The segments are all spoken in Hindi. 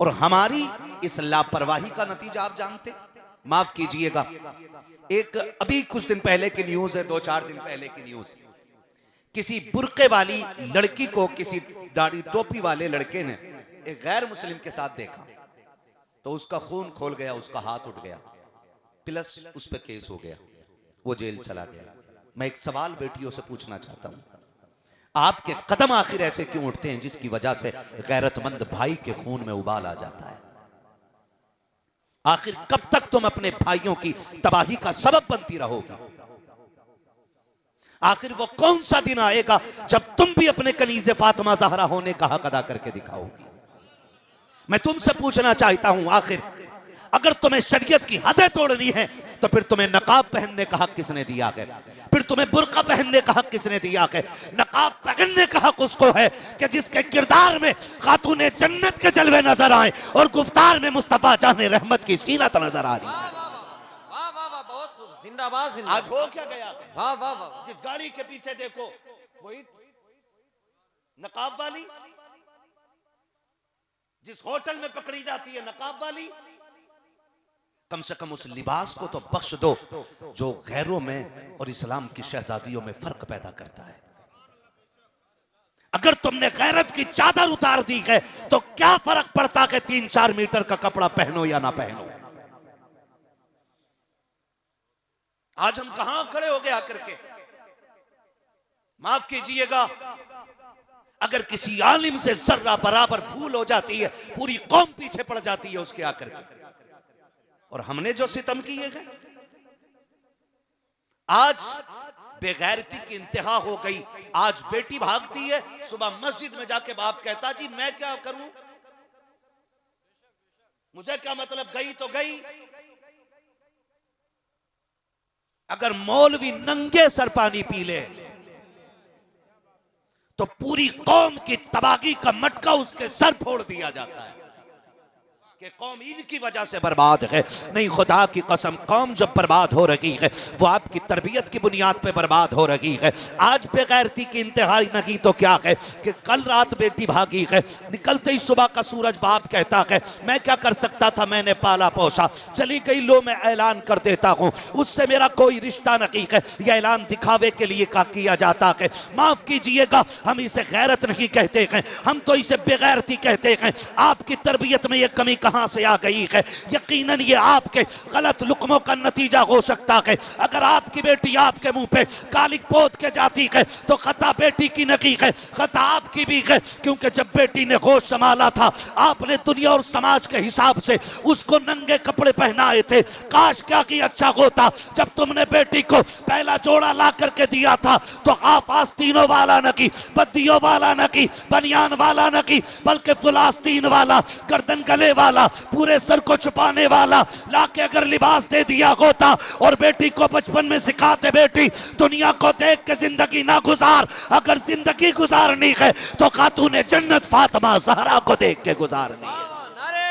और हमारी इस लापरवाही का नतीजा आप जानते, माफ कीजिएगा, एक अभी कुछ दिन पहले की न्यूज है, 2-4 दिन पहले की न्यूज, किसी बुर्के वाली लड़की को किसी दाढ़ी टोपी वाले लड़के ने एक गैर मुस्लिम के साथ देखा तो उसका खून खोल गया, उसका हाथ उठ गया, प्लस उस पर केस हो गया, वो जेल चला गया। मैं एक सवाल बेटियों से पूछना चाहता हूं, आपके कदम आखिर ऐसे क्यों उठते हैं जिसकी वजह से गैरतमंद भाई के खून में उबाल आ जाता है? आखिर कब तक तुम अपने भाइयों की तबाही का सबब बनती रहोगी? आखिर वो कौन सा दिन आएगा जब तुम भी अपने कनीज़े फातिमा ज़हरा होने का हक अदा करके दिखाओगी? मैं तुमसे पूछना चाहता हूं, आखिर अगर तुम्हें शरीयत की हदें तोड़नी है तो फिर तुम्हें नकाब पहनने का हक किसने दिया है? फिर तुम्हें बुर्का पहनने का हक किसने दिया है? नकाब पहनने का हक उसको है कि जिसके किरदार में खातूने जन्नत के जलवे नजर आए और गुफ्तार में मुस्तफा जाने रहमत की सीरत नजर आ रही है। वाह वाह वाह, बहुत खूब, जिंदाबाद जिंदाबाद। आज हो क्या गया? वाह वाह वाह, जिस गाड़ी के पीछे देखो वही नकाब वाली, जिस होटल में पकड़ी जाती है नकाब वाली, कम से कम उस लिबास को तो बख्श दो जो गैरों में और इस्लाम की शहजादियों में फर्क पैदा करता है। अगर तुमने गैरत की चादर उतार दी है तो क्या फर्क पड़ता कि 3-4 मीटर का कपड़ा पहनो या ना पहनो? आज हम कहां खड़े हो गए आकर के? माफ कीजिएगा, अगर किसी आलिम से जर्रा बराबर भूल हो जाती है पूरी कौम पीछे पड़ जाती है उसके आकर के। और हमने जो सितम किए गए, आज बेगैरती की इंतहा हो गई। आज बेटी भागती है, सुबह मस्जिद में जाके बाप कहता जी मैं क्या करूं, मुझे क्या मतलब, गई तो गई। अगर मौलवी नंगे सर पानी पी ले तो पूरी कौम की तबाही का मटका उसके सर फोड़ दिया जाता है कि कौम इनकी वजह से बर्बाद है। नहीं, खुदा की कसम, कौम जब बर्बाद हो रही है वो आपकी तरबियत की बुनियाद पे बर्बाद हो रही है। आज बेगैरती की इंतहाई नहीं तो क्या है कि कल रात बेटी भागी है, निकलते ही सुबह का सूरज बाप कहता है मैं क्या कर सकता था, मैंने पाला पोसा, चली गई, लो मैं ऐलान कर देता हूँ, उससे मेरा कोई रिश्ता नहीं है। यह ऐलान दिखावे के लिए का किया जाता है। माफ कीजिएगा, हम इसे गैरत नहीं कहते हैं, हम तो इसे बेगैरती कहते हैं। आपकी तरबियत में यह कमी कहां से आ गई है? यकीनन ये आपके गलत लुक्मों का नतीजा हो सकता है। अगर आपकी बेटी आपके मुंह पे कालिक पोत के जाती है तो खता बेटी की नहीं है, खता आपकी भी है, क्योंकि जब बेटी ने होश संभाला था आपने दुनिया और समाज के हिसाब से उसको नंगे कपड़े पहनाए थे। काश क्या कि अच्छा होता जब तुमने बेटी को पहला जोड़ा ला करके दिया था तो आप आस्तीनों वाला न की, बद्दियों वाला न की, बनियान वाला न की, बल्कि फुलास्तीन वाला, गर्दन गले वाला, पूरे सर को छुपाने वाला लाके अगर लिबास दे दिया होता और बेटी को बचपन में सिखाते बेटी दुनिया को देख के जिंदगी ना गुजार, अगर जिंदगी गुजारनी है तो खातूने जन्नत फातिमा ज़हरा को देख के गुजारनी है। नारे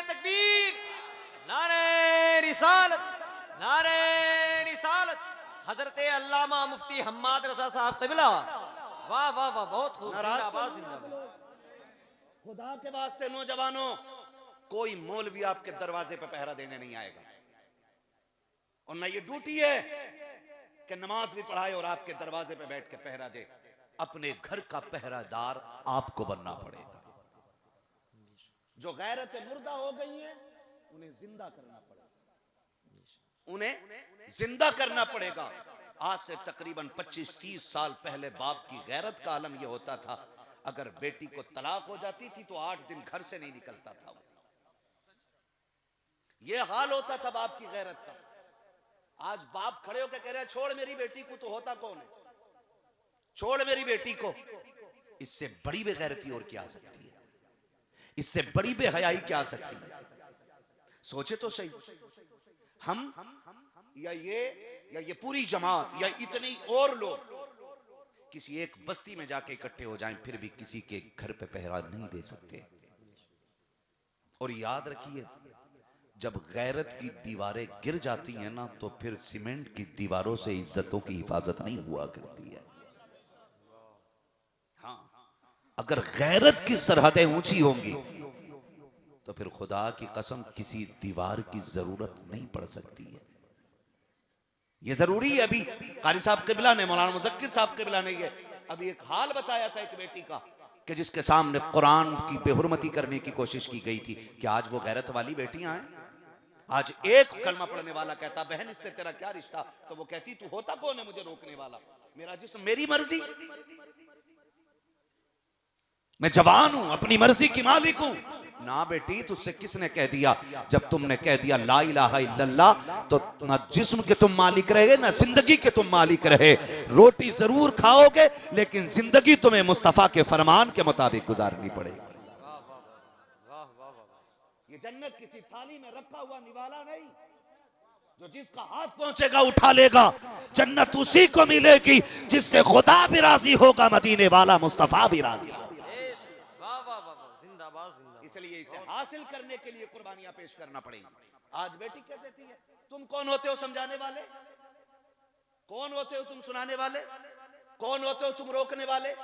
तकबीर, नारे रिसालत, नारे रिसालत। हजरत अल्लामा मुफ्ती हम्माद रजा साहब क़िबला, वाह वाह वाह, बहुत खूब, जिंदाबाद जिंदाबाद। खुदा के वास्ते नौजवानों, कोई मौलवी आपके दरवाजे पे पहरा देने नहीं आएगा, और ना ये ड्यूटी है कि नमाज भी पढ़ाए और आपके दरवाजे पे बैठ के पहरा दे। अपने घर का पहरादार आपको बनना पड़ेगा। जो गैरत मुर्दा हो गई है उन्हें जिंदा करना पड़ेगा, उन्हें जिंदा करना पड़ेगा। आज से तकरीबन 25-30 साल पहले बाप की गैरत का आलम यह होता था, अगर बेटी को तलाक हो जाती थी तो 8 दिन घर से नहीं निकलता था। यह हाल होता था बाप की गैरत का। आज बाप खड़े होकर कह रहे हैं छोड़ मेरी बेटी को, तो होता कौन है? छोड़ मेरी बेटी को। इससे बड़ी बेगैरती और क्या आ सकती है? इससे बड़ी बेहयाई क्या आ सकती है? सोचे तो सही, हम या ये पूरी जमात या इतने और लोग किसी एक बस्ती में जाके इकट्ठे हो जाएं फिर भी किसी के घर पे पहरा नहीं दे सकते। और याद रखिए, जब गैरत की दीवारें गिर जाती हैं ना तो फिर सीमेंट की दीवारों से इज्जतों की हिफाजत नहीं हुआ करती है। हाँ, अगर गैरत की सरहदें ऊंची होंगी तो फिर खुदा की कसम किसी दीवार की जरूरत नहीं पड़ सकती है। ये जरूरी है। अभी कारी साहब किबला ने, मौलाना मुज़क्किर साहब किबला ने ये अभी एक हाल बताया था एक बेटी का कि जिसके सामने कुरान की बेहुरमती करने की कोशिश की गई थी कि आज वो गैरत वाली बेटियां हैं। आज एक कलमा पढ़ने वाला कहता बहन इससे तेरा क्या रिश्ता, तो वो कहती तू होता कौन है मुझे रोकने वाला, मेरा जिस्म मेरी मर्जी, मैं जवान हूं, अपनी मर्जी की मालिक हूं। ना बेटी, तुझसे किसने कह दिया? जब तुमने कह दिया ला इलाहा इल्लल्लाह तो ना जिस्म के तुम मालिक रहे ना जिंदगी के तुम मालिक रहे। रोटी जरूर खाओगे लेकिन जिंदगी तुम्हें मुस्तफा के फरमान के मुताबिक गुजारनी पड़ेगी। ये जन्नत किसी थाली में रखा हुआ निवाला नहीं, जो जिसका हाथ पहुंचेगा उठा लेगा। जन्नत उसी को मिलेगी जिससे खुदा भी राजी होगा, मदीने वाला मुस्तफा भी राजी होगा। इसलिए इसे हासिल करने के लिए कुर्बानियां पेश करना पड़ेगी। आज बेटी कह देती है तुम कौन होते हो समझाने वाले, कौन होते हो तुम सुनाने वाले, कौन होते हो तुम रोकने वाले,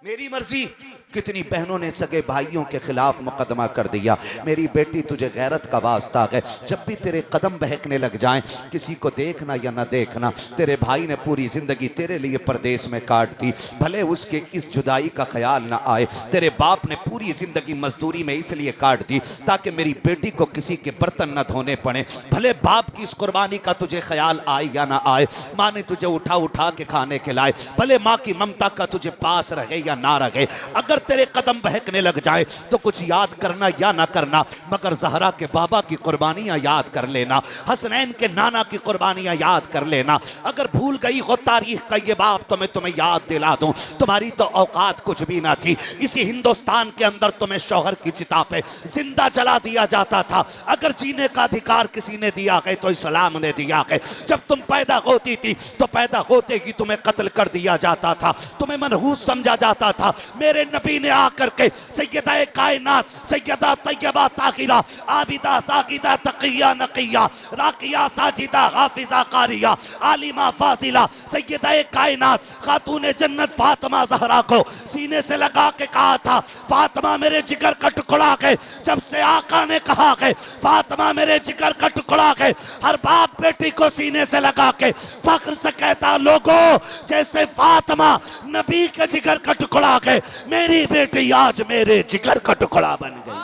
मेरी मर्जी। कितनी बहनों ने सगे भाइयों के खिलाफ मुकदमा कर दिया। मेरी बेटी तुझे गैरत का वास्ता है, जब भी तेरे कदम बहकने लग जाएं, किसी को देखना या ना देखना। तेरे भाई ने पूरी जिंदगी तेरे लिए परदेश में काट दी, भले उसके इस जुदाई का ख्याल ना आए। तेरे बाप ने पूरी जिंदगी मजदूरी में इसलिए काट दी ताकि मेरी बेटी को किसी के बर्तन न धोने पड़े, भले बाप की इस कुर्बानी का तुझे ख्याल आए या ना आए। माँ ने तुझे उठा उठा के खाने खिलाए, भले माँ की ममता का तुझे पास रहे या ना रहे। अगर तेरे कदम बहकने लग जाए तो कुछ याद करना या ना करना, मगर जहरा के बाबा की कुर्बानियां याद कर लेना, हसनैन के नाना की कुर्बानियां याद कर लेना। अगर भूल गई हो तारीख का ये बाप तो मैं तुम्हें याद दिला दूं, तुम्हारी तो औकात कुछ भी ना थी। इसी हिंदुस्तान के अंदर तुम्हें शौहर की चिता पे जिंदा जला दिया जाता था। अगर जीने का अधिकार किसी ने दिया है तो इस्लाम ने दिया है। जब तुम पैदा होती थी तो पैदा होते ही तुम्हें कत्ल कर दिया जाता था, तुम्हें मनहूस समझा जाता था। मेरे नबी ने आकर के सैयदा कायनात, सैयदा तैयबा ताहिरा, आबिदा साकिदा तकिया नकिया, राकिया साजिदा हाफिजा कारिया, आलिमा फाजिला, सैयदा कायनात खातून जन्नत फातिमा ज़हरा को सीने से लगा के कहा था फातिमा मेरे जिगर का टुकड़ा है। जब से आका ने कहा है फातिमा मेरे जिगर का टुकड़ा है, हर बाप बेटी को सीने से लगा के फख्र से कहता लोगों जैसे फातिमा नबी के जिगर का टुकड़ा है, मेरी बेटी आज मेरे जिगर का टुकड़ा बन गई।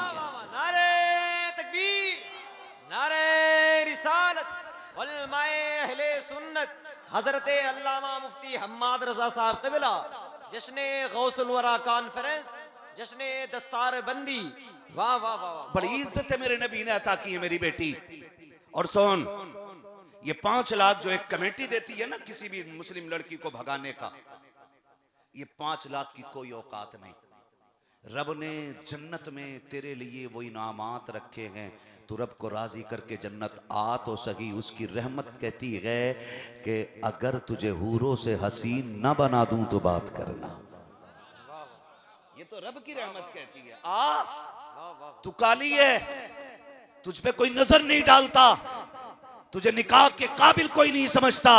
नारे तकबीर, नारे रिसालत, उलमाए अहले सुन्नत, हजरत अल्लामा मुफ्ती हम्माद रजा साहब क़िबला, जश्ने गौसुल वरा कॉन्फ्रेंस, जश्ने दस्तार बंदी। वाह वाह वाह, बड़ी इज्जत है मेरे नबी ने अता की है मेरी बेटी। और सुन, ये 5 लाख जो एक कमेटी देती है ना किसी भी मुस्लिम लड़की को भगाने का, ये 5 लाख की कोई औकात नहीं। रब ने जन्नत में तेरे लिए वो इनामात रखे हैं, तो रब को राजी करके जन्नत आ तो सही। उसकी रहमत कहती है कि अगर तुझे हूरों से हसीन ना बना दूं तो बात करना। ये तो रब की रहमत कहती है। तू काली है, तुझ पे कोई नजर नहीं डालता, तुझे निकाह के काबिल कोई नहीं समझता,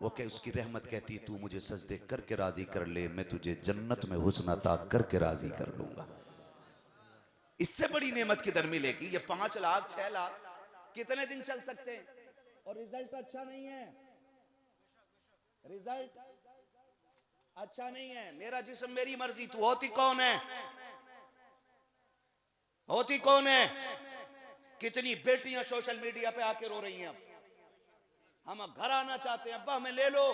वो क्या उसकी रहमत कहती तू मुझे सजदे करके राजी कर ले, मैं तुझे जन्नत में हुस्न अता करके राजी कर लूंगा। इससे बड़ी नेमत किधर मिलेगी? ये 5 लाख 6 लाख कितने दिन चल सकते हैं? और रिजल्ट अच्छा नहीं है, रिजल्ट अच्छा नहीं है। मेरा जिस्म मेरी मर्जी, तू होती कौन है? होती कौन है? कितनी बेटियां सोशल मीडिया पे आके रो रही हैं, हम घर आना चाहते हैं, अब्बा हमें ले लो,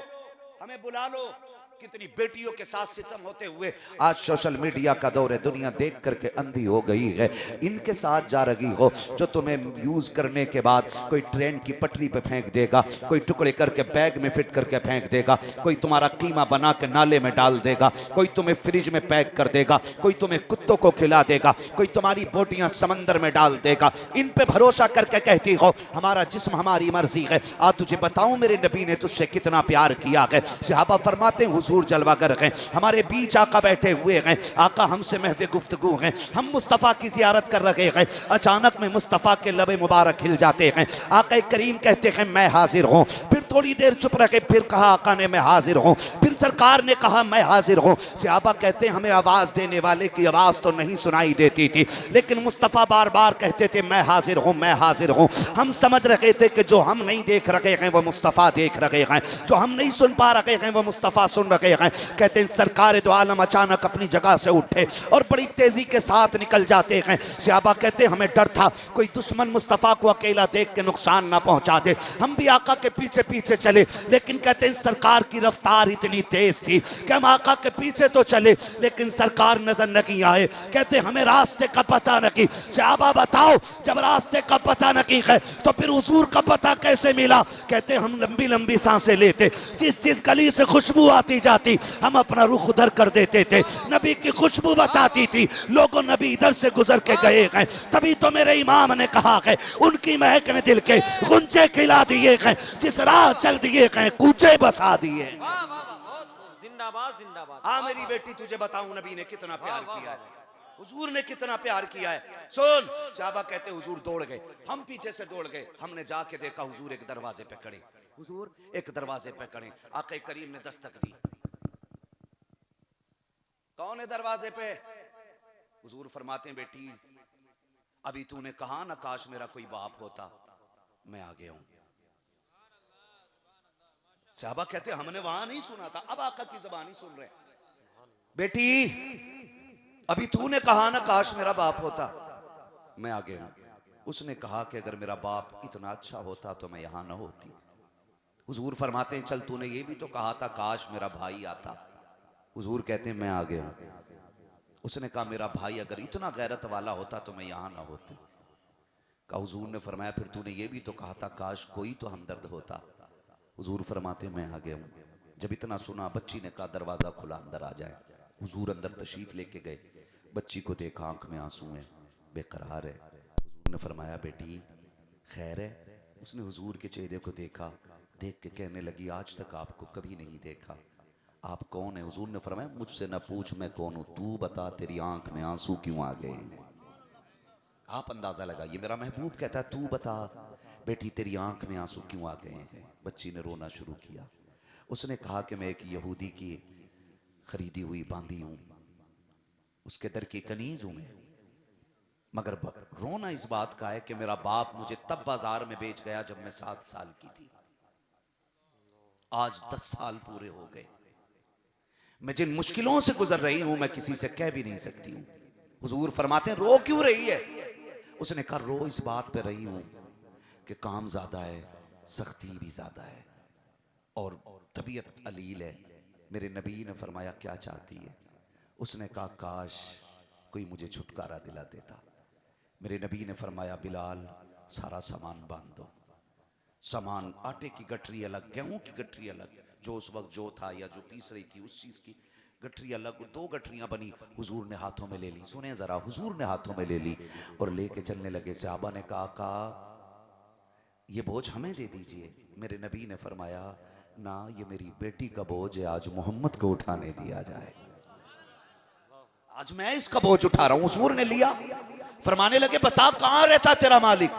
हमें बुला लो। कितनी बेटियों के साथ सितम होते हुए आज सोशल मीडिया का दौर है, दुनिया देख करके अंधी हो गई है। इनके साथ जा रही हो जो तुम्हें यूज करने के बाद कोई ट्रेन की पटरी पे फेंक देगा, कोई टुकड़े करके बैग में फिट करके फेंक देगा, कोई तुम्हारा कीमा बना के नाले में डाल देगा, कोई तुम्हें फ्रिज में पैक कर देगा, कोई तुम्हें कुत्तों को खिला देगा, कोई तुम्हारी बोटियां समंदर में डाल देगा। इन पे भरोसा करके कहती हो हमारा जिस्म हमारी मर्जी है। आज तुझे बताऊं मेरे नबी ने तुझसे कितना प्यार किया है। सहाबा फरमाते हैं हुजूर जलवागर हैं, हमारे बीच आका बैठे हुए हैं, आका हमसे महवे गुफ्तगू हैं, हम मुस्तफ़ा की ज़ियारत कर रहे हैं। अचानक में मुस्तफ़ा के लबे मुबारक हिल जाते हैं। आका करीम कहते हैं मैं हाजिर हूँ। फिर थोड़ी देर चुप रहे, फिर कहा आका ने मैं हाजिर हूँ। फिर सरकार ने कहा मैं हाजिर हूँ। सहाबा कहते हैं हमें आवाज़ देने वाले की आवाज़ तो नहीं सुनाई देती थी, लेकिन मुस्तफ़ा बार बार कहते थे मैं हाजिर हूँ, मैं हाजिर हूँ। हम समझ रहे थे कि जो हम नहीं देख रहे हैं वो मुस्तफ़ा देख रहे हैं, जो हम नहीं सुन पा रहे हैं वो मुस्तफ़ा सुन रहे हैं। कहते हैं सरकार दो आलम अचानक अपनी जगह से उठे और बड़ी तेज़ी के साथ निकल जाते हैं। सहाबा कहते हैं हमें डर था कोई दुश्मन मुस्तफ़ा को अकेला देख के नुकसान ना पहुंचा दे। हम भी आका के पीछे पीछे चले, लेकिन कहते हैं सरकार की रफ्तार इतनी तेज थी कि हम आका के पीछे तो चले लेकिन सरकार नजर नहीं आए। कहते हमें रास्ते का पता नहीं। सहाबा बताओ जब रास्ते का पता नहीं है तो फिर हुजूर का पता कैसे मिला? कहते हम लंबी लंबी सांसें लेते, जिस जिस गली से खुशबू आती जाती हम अपना रुख उधर कर देते थे। नबी की खुशबू बताती थी लोगों नबी इधर से गुजर के गए हैं। तभी तो मेरे इमाम ने कहा है उनकी महक ने दिल के गुंजे खिला दिए हैं, जिस राह चल दिए हैं कूचे बसा दिए। वाह वाह वाह, बहुत खूब, जिंदाबाद जिंदाबाद। हाँ मेरी बेटी तुझे बताऊं नबी ने कितना प्यार किया है, हुजूर ने कितना प्यार किया है। सुन, सहाबा कहते हुजूर दौड़ गए, हम पीछे से दौड़ गए। हमने जाके देखा हुजूर एक दरवाजे पे खड़े, हुजूर एक दरवाजे पे खड़े। आका करीम ने दस्तक दी। कौन है दरवाजे पे? हुजूर फरमाते हैं बेटी अभी तूने कहा ना काश मेरा कोई बाप होता, मैं आ गया हूं। सहाबा कहते हमने वहां नहीं सुना था, अब आका की ज़बानी सुन रहे। बेटी अभी तूने कहा ना काश मेरा बाप होता, मैं आ गया हूं। उसने कहा कि अगर मेरा बाप इतना अच्छा होता तो मैं यहां ना होती। हुजूर फरमाते हैं चल तूने ये भी तो कहा था काश मेरा भाई आता। हुजूर कहते हैं मैं आ गया हूं। उसने कहा मेरा भाई अगर इतना गैरत वाला होता तो मैं यहां ना होती। कहा हुजूर ने फरमाया फिर तूने ये भी तो कहा था काश कोई तो हमदर्द होता। हुजूर फरमाते मैं आ गया हूँ। जब इतना सुना बच्ची ने कहा दरवाज़ा खुला अंदर आ जाए। हुजूर अंदर तशरीफ़ लेके गए, बच्ची को देखा आंख में आंसू हैं, बेकरार है। हुजूर ने फरमाया बेटी खैर है? उसने हुजूर के चेहरे को देखा, देख के कहने लगी आज तक आपको कभी नहीं देखा, आप कौन है? हुजूर ने फरमाया मुझसे ना पूछ मैं कौन हूँ, तू बता तेरी आंख में आंसू क्यों आ गए? आप अंदाज़ा लगाइए, मेरा महबूब कहता है तू बता बेटी तेरी आंख में आंसू क्यों आ गए हैं? बच्ची ने रोना शुरू किया। उसने कहा कि मैं एक यहूदी की खरीदी हुई बांधी हूँ, उसके दर की कनीज हूँ मैं, मगर रोना इस बात का है कि मेरा बाप मुझे तब बाजार में बेच गया जब मैं 7 साल की थी। आज 10 साल पूरे हो गए। मैं जिन मुश्किलों से गुजर रही हूं मैं किसी से कह भी नहीं सकती हूं। हुजूर फरमाते हैं रो क्यों रही है? उसने कहा रो इस बात पे रही हूं कि काम ज्यादा है, सख्ती भी ज्यादा है और तबीयत अलील है। मेरे नबी ने फरमाया क्या चाहती है? उसने कहा काश कोई मुझे छुटकारा दिला देता। मेरे नबी ने फरमाया बिलाल सारा सामान बांध दो। सामान आटे की गठरी अलग, गेहूं की गठरी अलग, जो उस वक्त जो था या जो पीस रही थी उस चीज की गठरी अलग, 2 गठरियां बनी। हुजूर ने हाथों में ले ली, सुने जरा, हुजूर ने हाथों में ले ली और लेके चलने लगे। सहाबा ने कहा का ये बोझ हमें दे दीजिए। मेरे नबी ने फरमाया ना, ये मेरी बेटी का बोझ है, आज मोहम्मद को उठाने दिया जाए, आज मैं इसका बोझ उठा रहा हूं। हुजूर ने लिया, फरमाने लगे बता कहां रहता तेरा मालिक?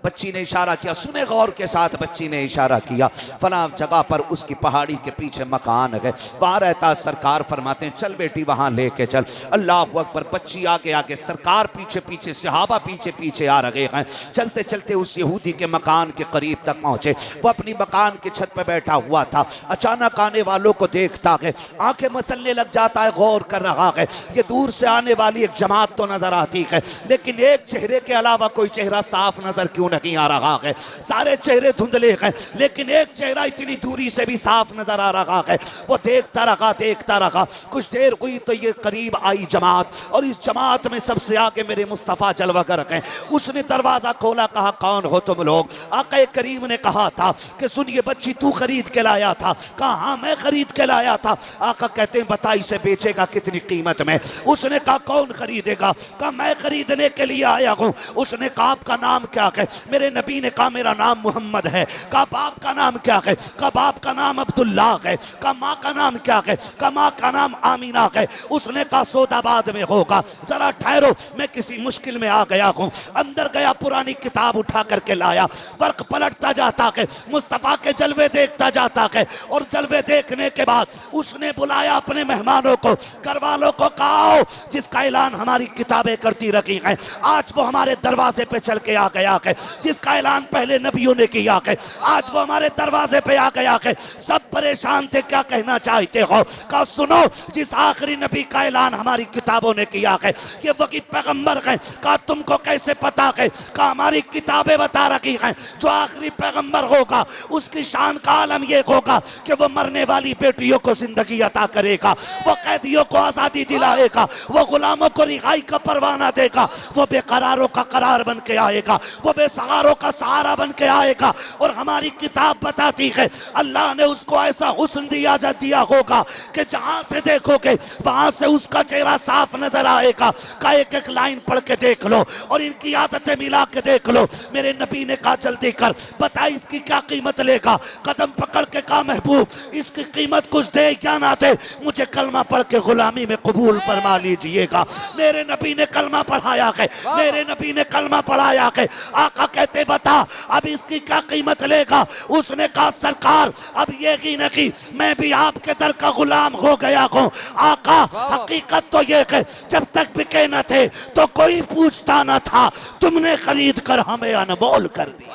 बच्ची ने इशारा किया, सुने गौर के साथ, बच्ची ने इशारा किया फला जगह पर उसकी पहाड़ी के पीछे मकान है, वहां रहता। सरकार फरमाते हैं चल बेटी वहां लेके चल। अल्लाह अकबर। बच्ची आगे आगे, सरकार पीछे पीछे, सहाबा पीछे पीछे आ रहे हैं। चलते चलते उस यहूदी के मकान के करीब तक पहुंचे। वो अपनी मकान की छत पर बैठा हुआ था। अचानक आने वालों को देखता है, आंखें मसलने लग जाता है, गौर कर रहा है। ये दूर से आने वाली एक जमात तो नजर आती है, लेकिन एक चेहरे के अलावा कोई चेहरा साफ नजर क्यों नहीं आ रहा है? सारे चेहरे धुंधले हैं, लेकिन एक चेहरा इतनी दूरी से भी साफ नजर आ रहा है। वो देखता रहा, देखता रहा। कुछ देर हुई तो ये करीब आई जमात, और इस जमात में सबसे आगे मेरे मुस्तफ़ा जलवागर हैं। उसने दरवाजा खोला, कहा कौन हो तुम लोग? आका करीम ने कहा था कि सुन ये बच्ची तू खरीद के लाया था? कहा हाँ मैं खरीद के लाया था। आका कहते हैं बता इसे बेचेगा कितनी कीमत में? उसने कहा कौन खरीदेगा? कहा मैं खरीदने के लिए आया हूं। उसने कहा आपका नाम क्या है? मेरे नबी ने कहा मेरा नाम मोहम्मद है। कहा बाप का नाम क्या है? कहा बाप का नाम अब्दुल्ला है। कहा माँ का नाम क्या है? कहा माँ का नाम आमीना है। उसने कहा सौदाबाद में होगा, जरा ठहरो मैं किसी मुश्किल में आ गया हूँ। अंदर गया, पुरानी किताब उठा करके लाया, वर्क पलटता जाता है, मुस्तफा के जलवे देखता जाता है। और जलवे देखने के बाद उसने बुलाया अपने मेहमानों को, घर वालों को, कहा जिसका ऐलान हमारी किताबें करती रखी है आज वो हमारे दरवाजे पे चल के आ गया है, जिसका ऐलान पहले नबियों ने किया है आज वो हमारे दरवाजे पे आ गया है। सब परेशान थे, क्या कहना चाहते हो? कहा सुनो, जिस आखिरी नबी का ऐलान हमारी किताबों ने किया है ये वही पैगंबर है। कहा तुमको कैसे पता है? कहा हमारी किताबें बता रखी हैं जो आखिरी पैगंबर होगा उसकी शान का आलम ये होगा कि वो मरने वाली बेटियों को जिंदगी अता करेगा, वो कैदियों को आजादी दिलाएगा, वो गुलामों को रिहाई का परवाना देगा, वो बेकरारों का करार बन के आएगा, वो बेसहारों का सहारा बन के आएगा। और हमारी किताब बताती है अल्लाह ने उसको ऐसा हुस्न दिया होगा कि जहां से देखोगे वहां से उसका चेहरा साफ नजर आएगा। का एक एक लाइन पढ़ के देख लो और इनकी आदतें मिला के देख लो। मेरे नबी ने कहा जल्दी कर, बता इसकी क्या कीमत लेगा? कदम पकड़ के कहा महबूब इसकी कीमत कुछ दे या ना दे, मुझे कलमा पढ़ के गुलामी में कबूल फरमा लीजिएगा। मेरे नबी ने कलमा पढ़ाया है, मेरे नबी ने कलमा पढ़ाया है। आका कहते बता अब इसकी क्या कीमत लेगा? उसने कहा सरकार अब ये ही नहीं मैं भी आपके दर का गुलाम हो गया हूँ। आका हकीकत तो ये है जब तक बिके न थे तो कोई पूछता न था, तुमने खरीद कर हमें अनमोल कर दिया।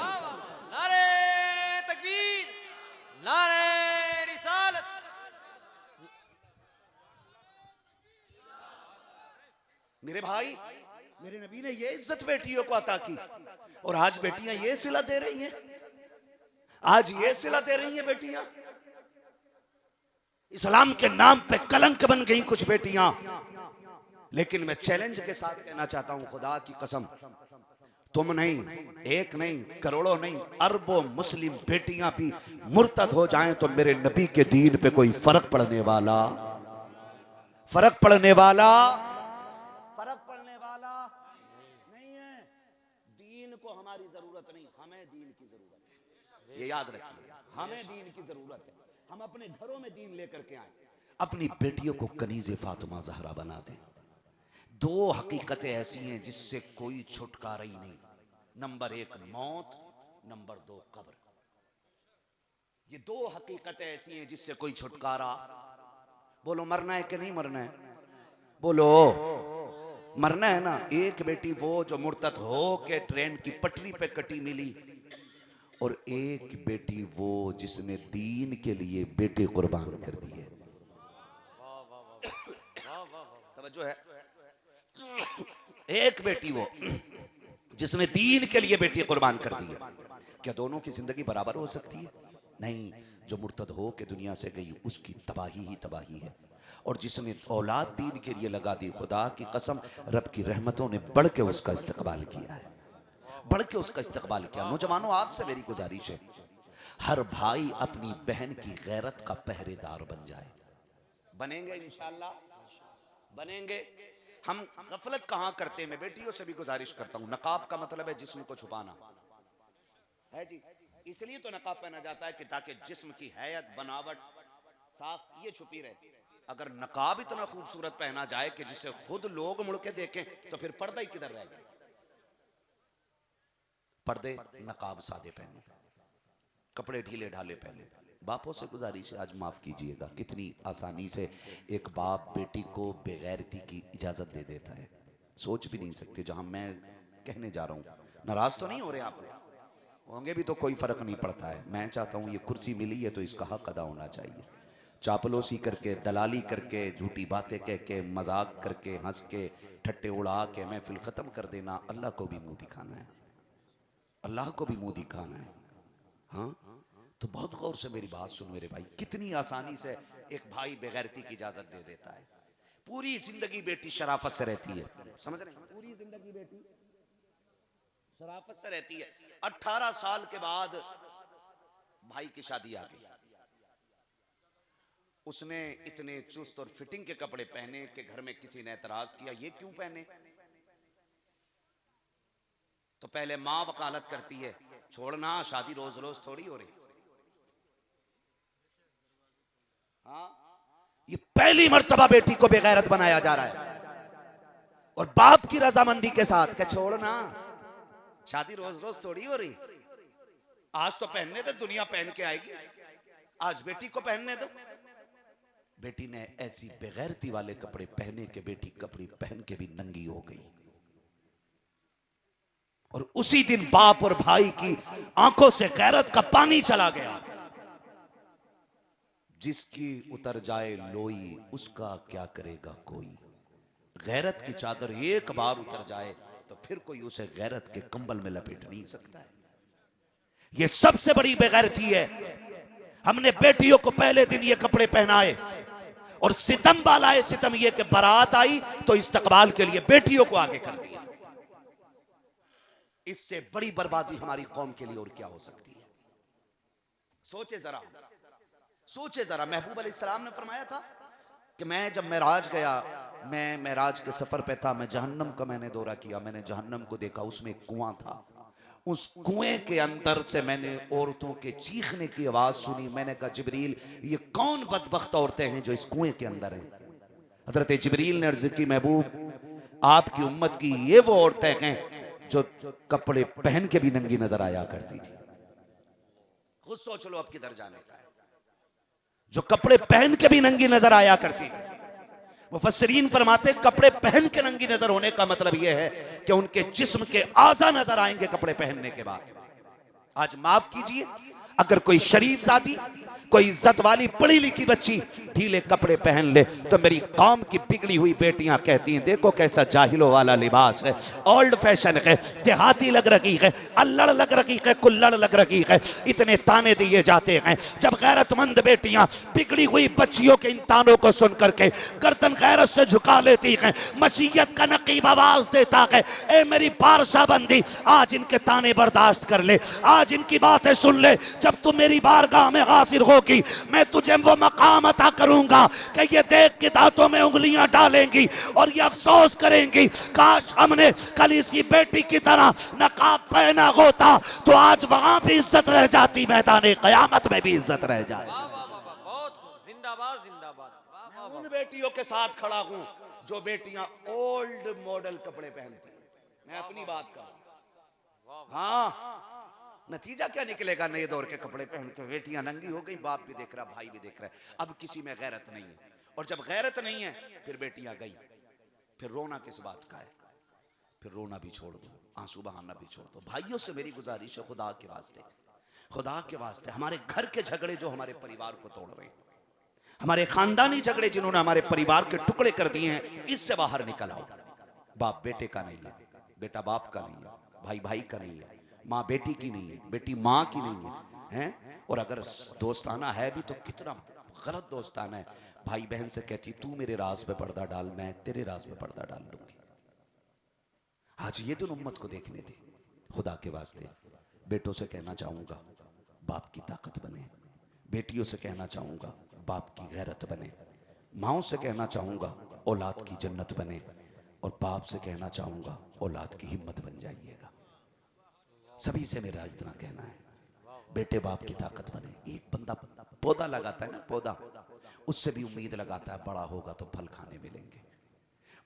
नारे तकबीर, नारे रिसालत। मेरे भाई, मेरे नबी ने ये इज्जत बेटियों को अता की और आज बेटियां ये सिला दे रही हैं, आज ये सिला दे रही हैं बेटियां। इस्लाम के नाम पे कलंक बन गई कुछ बेटियां। लेकिन मैं चैलेंज के साथ कहना चाहता हूं, खुदा की कसम तुम नहीं, एक नहीं, करोड़ों नहीं, अरबों मुस्लिम बेटियां भी मुर्तद हो जाएं तो मेरे नबी के दीन पे कोई फर्क पड़ने वाला नहीं है। दीन को हमारी जरूरत नहीं, हमें दीन की जरूरत है। ये याद रखिए, हमें दीन की जरूरत है। हम अपने घरों में दीन लेकर के आए, अपनी बेटियों को कनीज़े फातिमा ज़हरा बना दें। दो हकीकतें ऐसी हैं जिससे कोई छुटकारा ही नहीं। नंबर एक मौत, नंबर दो कब्र। ये दो हकीकतें ऐसी हैं जिससे कोई छुटकारा। बोलो मरना है कि नहीं मरना है? बोलो मरना है ना। एक बेटी वो जो मुर्तद हो के ट्रेन की पटरी पे कटी मिली, और एक बेटी वो जिसने दीन के लिए बेटे कुर्बान कर दिए। तवज्जो है? एक बेटी वो जिसने दीन के लिए बेटी कुर्बान कर दी है। क्या दोनों की जिंदगी बराबर हो सकती है? नहीं। जो मुर्तद हो के दुनिया से गई उसकी तबाही ही तबाही है, और जिसने औलाद दीन के लिए लगा दी, खुदा की कसम रब की रहमतों ने बढ़ के उसका इस्तकबाल किया है, बढ़ के उसका इस्तकबाल किया। नौजवानों आपसे मेरी गुजारिश है, हर भाई अपनी बहन की गैरत का पहरेदार बन जाए। बनेंगे इंशाअल्लाह, बनेंगे। हम गफलत कहाँ करते हैं? मैं बेटियों से भी गुजारिश करता हूँ, नकाब का मतलब है जिस्म को छुपाना है जी। इसलिए तो नकाब पहना जाता है कि ताकि जिस्म की हैयत, बनावट, साफ ये छुपी रहे। अगर नकाब इतना खूबसूरत पहना जाए कि जिसे खुद लोग मुड़ के देखें तो फिर पर्दा ही किधर रह गया? पर्दे नकाब सादे पहने, कपड़े ढीले ढाले पहने। बापों से गुजारिश है, आज माफ कीजिएगा, कितनी आसानी से एक बाप बेटी को बेगैरती की इजाजत दे देता है। सोच भी नहीं सकते। जहां मैं कहने जा रहा हूं, नाराज तो नहीं हो रहे आप? होंगे भी तो कोई फर्क नहीं पड़ता है। मैं चाहता हूं ये कुर्सी मिली है तो इसका हक अदा होना चाहिए। चापलूसी करके, दलाली करके, झूठी बातें कह के, मजाक करके, हंस के, ठट्टे उड़ा के महफिल खत्म कर देना, अल्लाह को भी मुंह दिखाना है, अल्लाह को भी मुंह दिखाना है। हाँ, तो बहुत गौर से मेरी बात सुन मेरे भाई। कितनी आसानी से एक भाई बेगैरती की इजाजत दे देता है। पूरी जिंदगी बेटी शराफत से रहती है, समझ रहे हैं? पूरी जिंदगी बेटी शराफत से रहती है। 18 साल के बाद भाई की शादी आ गई, उसने इतने चुस्त और फिटिंग के कपड़े पहने कि घर में किसी ने एतराज किया, ये क्यों पहने? तो पहले माँ वकालत करती है, छोड़ना, शादी रोज रोज थोड़ी हो रही। हाँ, ये पहली मर्तबा बेटी को बेगैरत बनाया जा रहा है और बाप की रजामंदी के साथ क्या छोड़ना, शादी रोज रोज थोड़ी हो रही। आज तो पहनने दो, दुनिया पहन के आएगी, आज बेटी को पहनने दो। बेटी ने ऐसी बेगैरती वाले कपड़े पहने के बेटी कपड़े पहन के भी नंगी हो गई। और उसी दिन बाप और भाई की आंखों से गैरत का पानी चला गया। जिसकी उतर जाए लोई उसका क्या करेगा कोई। गैरत की चादर एक बार उतर जाए तो फिर कोई उसे गैरत के कंबल में लपेट नहीं सकता है। यह सबसे बड़ी बेगैरती है। हमने बेटियों को पहले दिन ये कपड़े पहनाए और सितम वाला है सितम ये कि बारात आई तो इस्तकबाल के लिए बेटियों को आगे कर दिया। इससे बड़ी बर्बादी हमारी कौम के लिए और क्या हो सकती है। सोचे जरा, सोचे जरा। महबूब अलैहिस्सलाम ने फरमाया था कि मैं जब मेराज गया, मैं मेराज के सफर पे था, मैं जहन्नम का मैंने दौरा किया, मैंने जहन्नम को देखा, उसमें एक कुआं था। उस कुएं के अंदर से मैंने औरतों के चीखने की आवाज सुनी। मैंने कहा जिब्रील, ये कौन बदबख्त औरतें हैं जो इस कुएं के अंदर हैं। हजरत जिब्रील ने अर्ज की, महबूब आपकी उम्मत की ये वो औरतें हैं जो कपड़े पहन के भी नंगी नजर आया करती थी। खुद सोच लो अब किधर जाने का है। जो कपड़े पहन के भी नंगी नजर आया करती थी। मुफस्सिरीन फरमाते कपड़े पहन के नंगी नजर होने का मतलब यह है कि उनके जिस्म के आज़ा नजर आएंगे कपड़े पहनने के बाद। आज माफ कीजिए, अगर कोई शरीफ जाती, कोई इज्जत वाली पढ़ी लिखी बच्ची ढीले कपड़े पहन ले तो मेरी कौम की बिगड़ी हुई बेटियां कहती हैं देखो कैसा जाहिलों वाला लिबास है, ओल्ड फैशन है, देहाती लग रही है, अल्लड़ लग रही है, कुल्लड़ लग रही है। इतने ताने दिए जाते हैं। जब गैरतमंद बेटियां बिगड़ी हुई बच्चियों के इन तानों को सुन करके गर्दन गैरत से झुका लेती हैं, मशीयत का नकीब आवाज देता है, ए मेरी पारसा बंदी, आज इनके ताने बर्दाश्त कर ले, आज इनकी बातें सुन ले। जब तू मेरी बारगाह में हाजिर होगी मैं तुझे वो मकाम अता करूंगा कि ये देख के दांतों में उंगलियां डालेंगी और ये अफसोस करेंगी काश हमने कल इसी बेटी की तरह नकाब पहना होता तो आज वहां भी इज्जत रह जाती, मैदान कयामत में भी इज्जत रह जाए। बहुत खूब, जिंदाबाद जिंदाबाद। मैं उन बेटियों के साथ खड़ा हूं जो बेटियां ओल्ड मॉडल कपड़े पहनती हैं। मैं अपनी बात करूं। हाँ, नतीजा क्या निकलेगा? नए दौर के कपड़े पहन के बेटियां नंगी हो गई, बाप भी देख रहा, भाई भी देख रहा है। अब किसी में गैरत नहीं है। और जब गैरत नहीं है फिर बेटियां गई, फिर रोना किस बात का है? फिर रोना भी छोड़ दो, आंसू बहाना भी छोड़ दो। भाइयों से मेरी गुजारिश है, खुदा के वास्ते, खुदा के वास्ते, हमारे घर के झगड़े जो हमारे परिवार को तोड़ रहे हैं, हमारे खानदानी झगड़े जिन्होंने हमारे परिवार के टुकड़े कर दिए हैं, इससे बाहर निकल आओ। बाप बेटे का नहीं है, बेटा बाप का नहीं है, भाई भाई का नहीं है, माँ बेटी की नहीं है, बेटी माँ की नहीं है, हैं? और अगर दोस्ताना है भी तो कितना गलत दोस्ताना है। भाई बहन से कहती तू मेरे राज पे पर्दा डाल, मैं तेरे राज पे पर्दा डाल लूंगी। आज ये दिन उम्मत को देखने थे। खुदा के वास्ते बेटों से कहना चाहूंगा बाप की ताकत बने, बेटियों से कहना चाहूंगा बाप की गैरत बने, माओ से कहना चाहूंगा औलाद की जन्नत बने, और बाप से कहना चाहूंगा औलाद की हिम्मत बन जाइएगा। सभी से मेरा इतना कहना है, बेटे बाप की ताकत बने। एक बंदा पौधा लगाता है ना, पौधा, उससे भी उम्मीद लगाता है बड़ा होगा तो फल खाने मिलेंगे,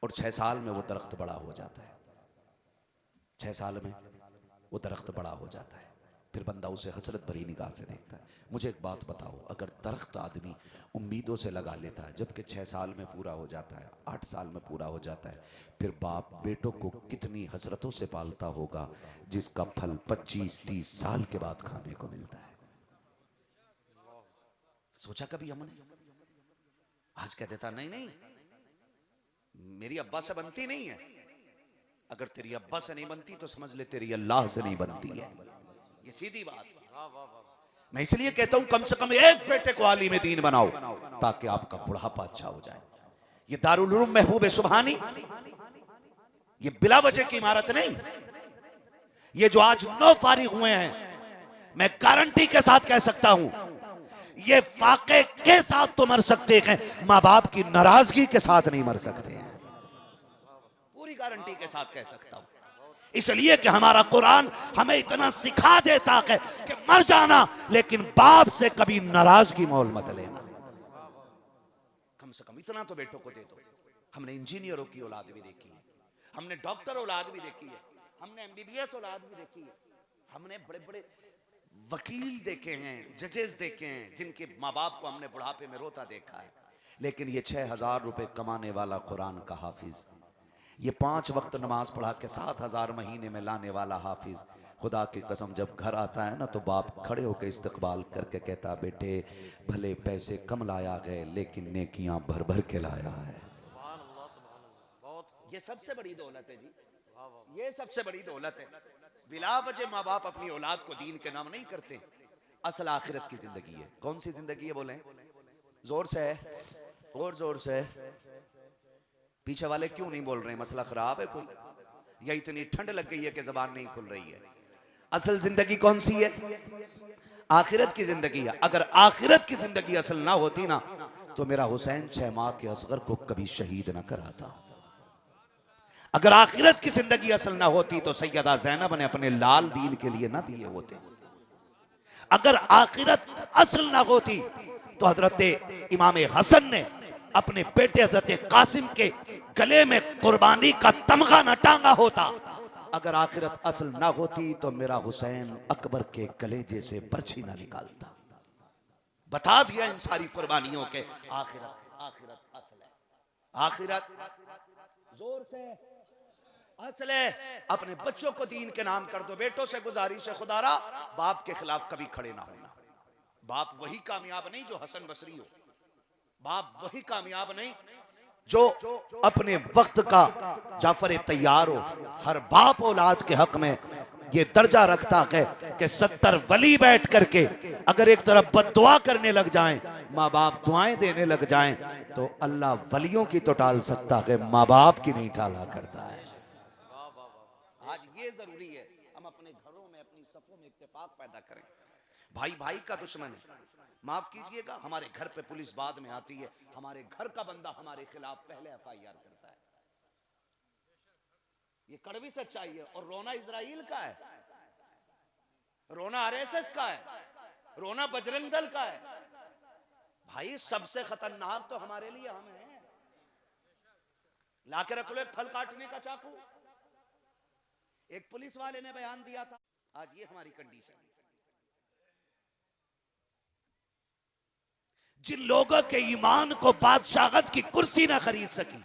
और 6 साल में वो दरख्त बड़ा हो जाता है। 6 साल में वो दरख्त बड़ा हो जाता है, फिर बंदा उसे हसरत भरी निगाह से देखता है। मुझे एक बात बताओ, अगर दरख्त आदमी उम्मीदों से लगा लेता है, जबकि 6 साल में पूरा हो जाता है, 8 साल में पूरा हो जाता है, फिर बाप बेटों को कितनी हसरतों से पालता होगा जिसका फल 25-30 साल के बाद खाने को मिलता है। सोचा कभी हमने? आज कह देता नहीं नहीं मेरी अब्बा से बनती नहीं है। अगर तेरी अब्बा से नहीं बनती तो समझ ले तेरी अल्लाह से नहीं बनती है। ये सीधी बात। मैं इसलिए कहता हूं कम से कम एक बेटे को आलिम दीन बनाओ ताकि आपका बुढ़ापा अच्छा हो जाए। ये दारुल उलूम महबूब सुबहानी, ये बिला वजह की इमारत नहीं। ये जो आज 9 फारिग हुए हैं, मैं गारंटी के साथ कह सकता हूं ये फाके के साथ तो मर सकते हैं, मां बाप की नाराजगी के साथ नहीं मर सकते हैं। पूरी गारंटी के साथ कह सकता हूं। इसलिए कि हमारा कुरान हमें इतना सिखा देता है कि मर जाना, लेकिन बाप से कभी नाराजगी मोल मत लेना। कम से कम इतना तो बेटों को दे दो। हमने इंजीनियरों की औलाद भी देखी है, हमने डॉक्टर औलाद भी देखी है, हमने एमबीबीएस औलाद भी देखी है, हमने बड़े बड़े वकील देखे हैं, जजेस देखे हैं, जिनके माँ बाप को हमने बुढ़ापे में रोता देखा है। लेकिन ये 6,000 रुपए कमाने वाला कुरान का हाफिज, ये 5 वक्त नमाज पढ़ा के 7,000 महीने में लाने वाला हाफिज, खुदा की कसम जब घर आता है ना तो बाप खड़े होकर इस्तकबाल करके कहता, बेटे भले पैसे कम लाया गए लेकिन नेकियां भर भर के लाया है। ये सबसे बड़ी दौलत है जी, ये सबसे बड़ी दौलत है। बिला वजह माँ बाप अपनी औलाद को दीन के नाम नहीं करते। असल आखिरत की जिंदगी है। कौन सी जिंदगी है बोले? जोर से है, और जोर से। पीछे वाले क्यों नहीं बोल रहे? मसला खराब है कोई, या इतनी ठंड लग गई है कि जबान नहीं खुल रही है? असल जिंदगी कौन सी है? आखिरत की जिंदगी है। अगर आखिरत की जिंदगी असल ना होती ना तो मेरा हुसैन 6 माह के असगर को कभी शहीद ना कराता। अगर आखिरत की जिंदगी असल ना होती तो सैयदा ज़ैनब ने अपने लाल दीन के लिए ना दिए होते। अगर आखिरत असल ना होती तो हजरत इमाम हसन ने अपने बेटे हजरत कासिम के गले में कुर्बानी का तमगा न टांगा होता। अगर आखिरत असल ना होती तो मेरा हुसैन अकबर के कलेजे से बर्छी ना निकालता। बता दिया इन सारी कुर्बानियों के आखिरत आखिरत असल है। आखिरत जोर से असल है। अपने बच्चों को दीन के नाम कर दो। बेटों से गुजारिश है, खुदारा बाप के खिलाफ कभी खड़े ना होना। बाप वही कामयाब नहीं जो हसन बसरी हो, बाप वही कामयाब नहीं जो अपने वक्त का जाफर तैयार हो। हर बाप औलाद के हक में ये दर्जा रखता है कि 70 वली बैठ करके अगर एक तरफ बद्दुआ करने लग जाएं, माँ बाप दुआएं देने लग जाएं, तो अल्लाह वलियों की तो टाल सकता है, माँ बाप की नहीं टाला करता है। आज ये जरूरी है हम अपने घरों में अपनी सफों में इत्तेफाक पैदा करें। भाई भाई का दुश्मन है, माफ कीजिएगा, हमारे घर पे पुलिस बाद में आती है, हमारे घर का बंदा हमारे खिलाफ पहले FIR करता है। ये कड़वी सच्चाई है। और रोना इजराइल का है, रोना RSS का है, रोना बजरंग दल का है। भाई सबसे खतरनाक तो हमारे लिए हम हैं। लाके रख लो एक फल काटने का चाकू। एक पुलिस वाले ने बयान दिया था, आज ये हमारी कंडीशन है। जिन लोगों के ईमान को बादशाहत की कुर्सी ना खरीद सकी,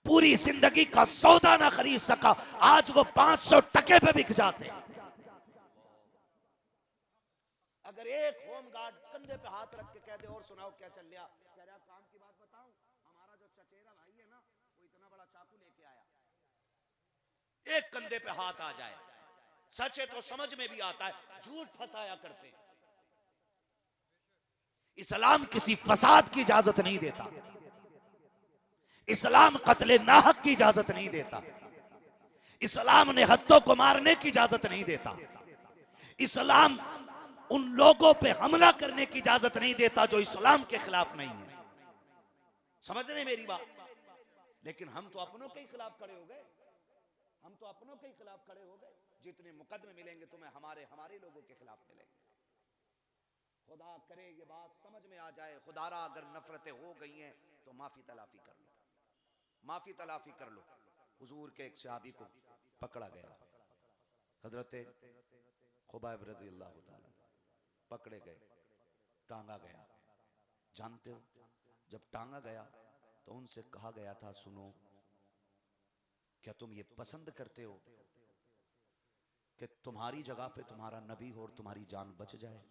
पूरी जिंदगी का सौदा ना खरीद सका, आज वो 500 टके पे बिक जाते हैं। अगर एक होमगार्ड कंधे पे हाथ रख के कह दे और सुनाओ क्या चल रहा, कह रहा काम की बात बताऊं, हमारा जो चचेरा भाई है ना वो इतना बड़ा चाकू लेके आया, एक कंधे पे हाथ आ जाए, सच है तो समझ में भी आता है, झूठ फंसाया करते हैं। इस्लाम किसी फसाद की इजाजत नहीं देता, इस्लाम कत्ले नाहक की इजाजत नहीं देता, इस्लाम ने हत्तों को मारने की इजाजत नहीं देता, इस्लाम उन लोगों पे हमला करने की इजाजत नहीं देता जो इस्लाम के खिलाफ नहीं है। समझ रहे मेरी बात? लेकिन हम तो अपनों के ही खिलाफ खड़े हो गए, हम तो अपनों के ही खिलाफ खड़े हो गए। जितने मुकदमे मिलेंगे तुम्हें हमारे लोगों के खिलाफ मिलेंगे। खुदा करे ये बात समझ में आ जाए। खुदारा अगर नफरतें हो गई हैं तो माफी तलाफी कर लो, माफी तलाफी कर लो। हुजूर के एक सहाबी को पकड़ा गया, हजरत खुबैब रज़ी अल्लाह ताला पकड़े गए, टांगा गया। जानते हो जब टांगा गया तो उनसे कहा गया था, सुनो क्या तुम ये पसंद करते हो कि तुम्हारी जगह पे तुम्हारा नबी हो और तुम्हारी जान बच जाए?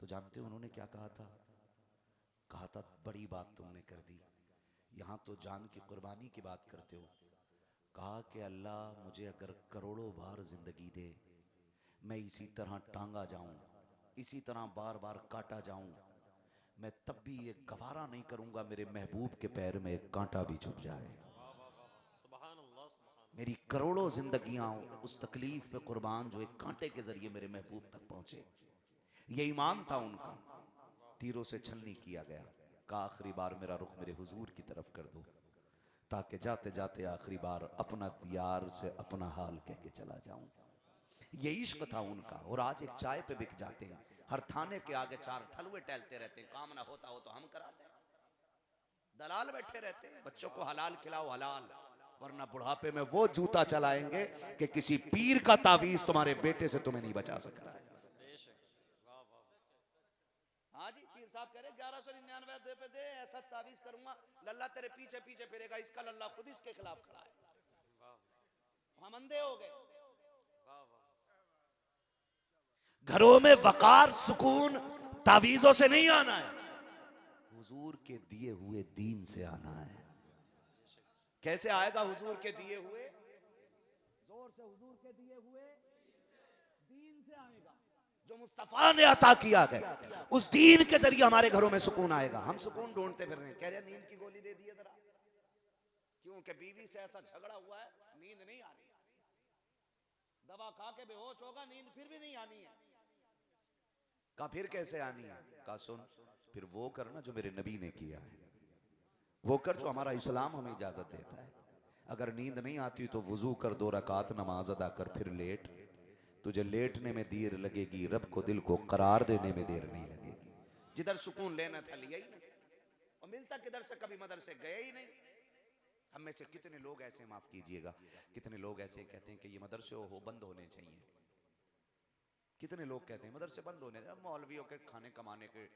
तो जानते हो उन्होंने क्या कहा था? कहा था बड़ी बात तुमने कर दी, यहां तो जान की कुर्बानी की बात करते हो। कहा कि अल्लाह मुझे अगर करोड़ों बार जिंदगी दे, मैं इसी तरह टांगा जाऊं, इसी तरह बार बार काटा जाऊं, मैं तब भी ये गवारा नहीं करूंगा मेरे महबूब के पैर में एक कांटा भी चुभ जाए। मेरी करोड़ों जिंदगियां उस तकलीफ पे कुर्बान जो एक कांटे के जरिए मेरे महबूब तक पहुंचे। ये ईमान था उनका। तीरों से छलनी किया गया, कहा आखिरी बार मेरा रुख मेरे हुजूर की तरफ कर दो। ताकि जाते जाते आखिरी बार अपना दियार से अपना हाल कह के चला जाऊं। ये इश्क था उनका। और आज एक चाय पे बिक जाते हैं, हर थाने के आगे चार ठलुए टहलते रहते हैं, काम ना होता हो तो हम कराते हैं। दलाल बैठे रहते हैं, बच्चों को हलाल खिलाओ हलाल, वरना बुढ़ापे में वो जूता चलाएंगे कि किसी पीर का तावीज तुम्हारे बेटे से तुम्हें नहीं बचा सकता है। हाँ जी, पीर साहब कह रहे 1199 पे दे, ऐसा तावीज करूंगा लल्ला तेरे पीछे पीछे फिरेगा, इसका लल्ला खुद इसके खिलाफ खड़ा है। हम अंधे हो गए। घरों में वकार सुकून तावीजों से नहीं आना है, हुजूर के दिए हुए दीन से आना है। कैसे आएगा हुजूर के दिए हुए? जोर से, हुजूर के दिए हुए दीन से आएगा, जो मुस्तफा ने अता किया है। उस दीन के जरिए हमारे घरों में सुकून आएगा। हम सुकून ढूंढते फिर रहे हैं, कह रहे नींद की गोली दे दिए जरा, क्योंकि बीवी से ऐसा झगड़ा हुआ है, नींद नहीं आ रही, दवा खा के बेहोश होगा, नींद फिर भी नहीं आनी है। कहा फिर कैसे आनी है? कहा सुन, फिर वो करना जो मेरे नबी ने किया है, वो कर जो हमारा इस्लाम हमें इजाजत देता है। अगर नींद नहीं आती तो वुजू कर, 2 रकात नमाज अदा कर, फिर लेट। तुझे लेटने में देर लगेगी, रब को दिल को करार देने में देर नहीं लगेगी। जिधर सुकून लेना था लिया ही नहीं, और मिलता किधर से, कभी मदरसे गए ही नहीं। हम में से कितने लोग ऐसे, माफ कीजिएगा, कितने लोग ऐसे कहते हैं कि ये मदरसे हो बंद होने चाहिए। कितने लोग कहते हैं मदरसे बंद होने चाहिए, मौलवियों के खाने कमाने के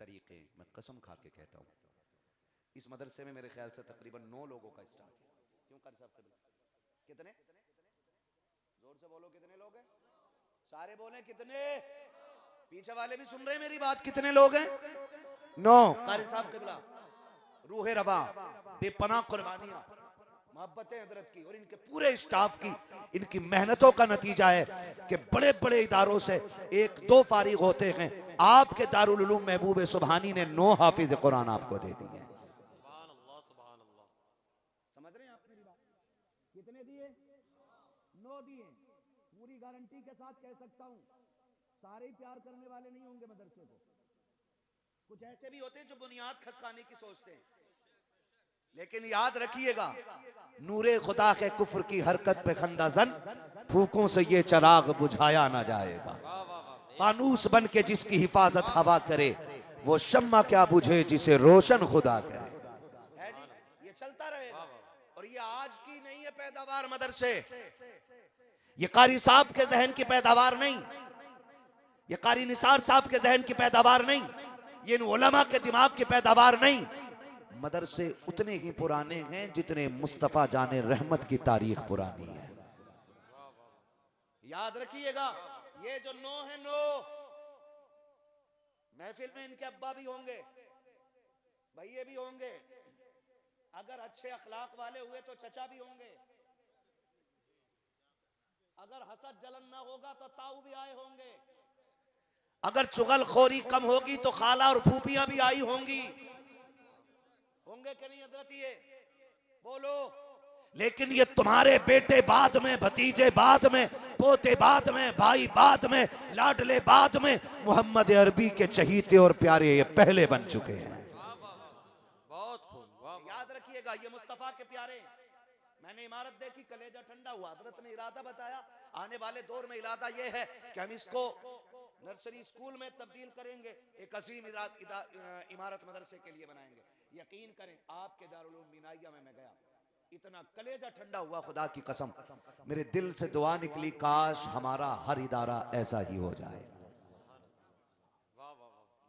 तरीके। मैं कसम खा के कहता हूँ, इस मदरसे में मेरे ख्याल से तकरीबन 9 लोगों का स्टाफ है। क्यों कर साहब? कितने? जोर से बोलो, कितने लोग हैं? सारे बोले कितने? पीछे वाले भी सुन रहे हैं मेरी बात, कितने लोग हैं? 9। कारी साहब किबला, रूह रवा, बेपनाह कुर्बानियां, मोहब्बतें हजरत की और इनके पूरे स्टाफ की, इनकी मेहनतों का नतीजा है कि बड़े बड़े इदारों से 1-2 फारिग होते हैं। आपके दारुल उलूम महबूब सुबहानी ने 9 हाफिज कुरान आपको दे दिए। समझ रहे हैं आप मेरी बात? कितने दिए? 9 दिए। पूरी गारंटी के साथ कह सकता हूं, सारे ही प्यार करने वाले नहीं होंगे मदरसे को। कुछ ऐसे भी होते हैं जो बुनियाद खसकाने की सोचते हैं। लेकिन याद रखिएगा, नूरे खुदा के कुफ्र की हरकत पे खंदाजन, फूकों से ये चिराग बुझाया ना जाएगा। फानूस बन के जिसकी हिफाजत हवा करे, वो शम्मा क्या बुझे जिसे रोशन खुदा करे। है जी, ये चलता रहेगा। और ये आज की नहीं है पैदावार मदरसे, ये कारी साहब के जहन की पैदावार नहीं, ये कारी निसार साहब के जहन की पैदावार नहीं, ये इन उलमा के दिमाग की पैदावार नहीं। मदरसे उतने ही पुराने हैं जितने मुस्तफा जाने रहमत की तारीख पुरानी है। याद रखिएगा, ये जो 9 है, 9 महफिल में इनके अब्बा भी होंगे, भैये भी होंगे, अगर अच्छे अखलाक वाले हुए तो चचा भी होंगे, अगर हसद जलन ना होगा तो ताऊ भी आए होंगे, अगर चुगलखोरी कम होगी तो खाला और फूफियां भी आई होंगी। होंगे कि नहीं हजरत? ये बोलो। लेकिन ये तुम्हारे बेटे बाद में, भतीजे बाद में, पोते बाद में, भाई बाद में, लाडले बाद में, मोहम्मद अरबी के चहीते और प्यारे ये पहले बन चुके हैं। बहुत खूब। याद रखिएगा, ये मुस्तफा के प्यारे। मैंने इमारत देखी, कलेजा ठंडा हुआ। हजरत ने इरादा बताया, आने वाले दौर में इरादा ये है कि हम इसको नर्सरी स्कूल में तब्दील करेंगे, एक अजीम इमारत मदरसे के लिए बनाएंगे। यकीन करें, आपके दारुल उलूम मीनाइया में मैं गया, इतना कलेजा ठंडा हुआ, खुदा की कसम मेरे दिल से दुआ निकली, काश हमारा हर इदारा ऐसा ही हो जाए।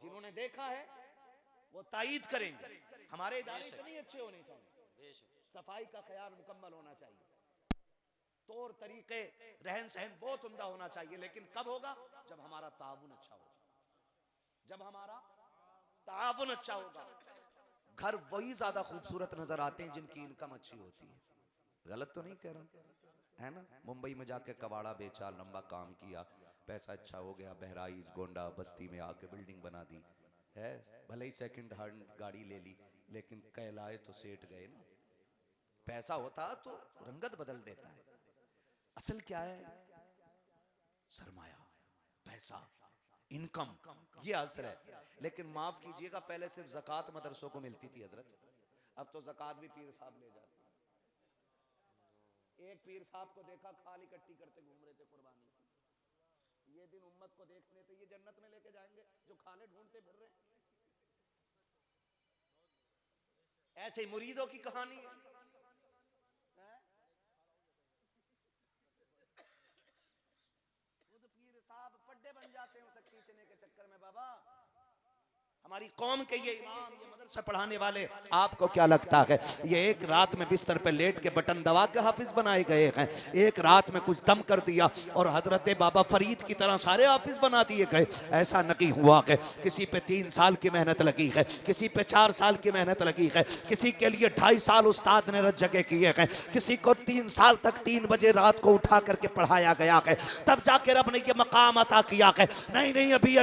जिन्होंने देखा है वो तायीद करेंगे, हमारे इदारे इतने अच्छे होने चाहिए, सफाई का ख्याल मुकम्मल होना चाहिए, तौर तरीके रहन सहन बहुत उम्दा होना चाहिए। लेकिन कब होगा? जब हमारा ताउन अच्छा होगा, जब हमारा ताउन अच्छा होगा। घर वही ज्यादा खूबसूरत नजर आते हैं जिनकी इनकम अच्छी होती है। गलत तो नहीं कह रहा, है ना? मुंबई में जाके कबाड़ा बेचा, लंबा काम किया, पैसा अच्छा हो गया, बहराइच गोंडा बस्ती में आके बिल्डिंग बना दी है, भले ही सेकंड हैंड गाड़ी ले ली, लेकिन कहलाए तो सेठ गए ना। पैसा होता तो रंगत बदल देता है। असल क्या है? सरमाया, पैसा, इनकम, ये असर है। लेकिन माफ कीजिएगा, पहले सिर्फ ज़कात मदरसों को मिलती थी हजरत, अब तो ज़कात भी पीर साहब ले जाते हैं। एक पीर साहब को देखा, खाल इकट्ठी करते घूम रहे थे कुर्बानी की। ये दिन उम्मत को देखने थे, ये जन्नत में लेके जाएंगे जो खाले ढूंढते फिर रहे। ऐसे ही मुरीदों की कहानी है। खुद पीर साहब पड्डे बन जाते हैं उसे खींचने के चक्कर में। बाबा हमारी कौम के ये इमाम, ये मदरसा पढ़ाने वाले, आपको क्या लगता है ये एक रात में बिस्तर पे लेट के बटन दबा के हाफिज बनाए गए हैं? एक रात में कुछ दम कर दिया और हजरत बाबा फरीद की तरह सारे हाफिज बना दिए गए? ऐसा नहीं हुआ है। किसी पे 3 साल की मेहनत लगी है, किसी पे 4 साल की मेहनत लगी है, किसी के लिए 2.5 साल उस्ताद ने रज जगह किए हैं, किसी को 3 साल तक 3 बजे रात को उठा करके पढ़ाया गया है, तब जाके रब ने ये मकाम अता किया है। नहीं नहीं, अभी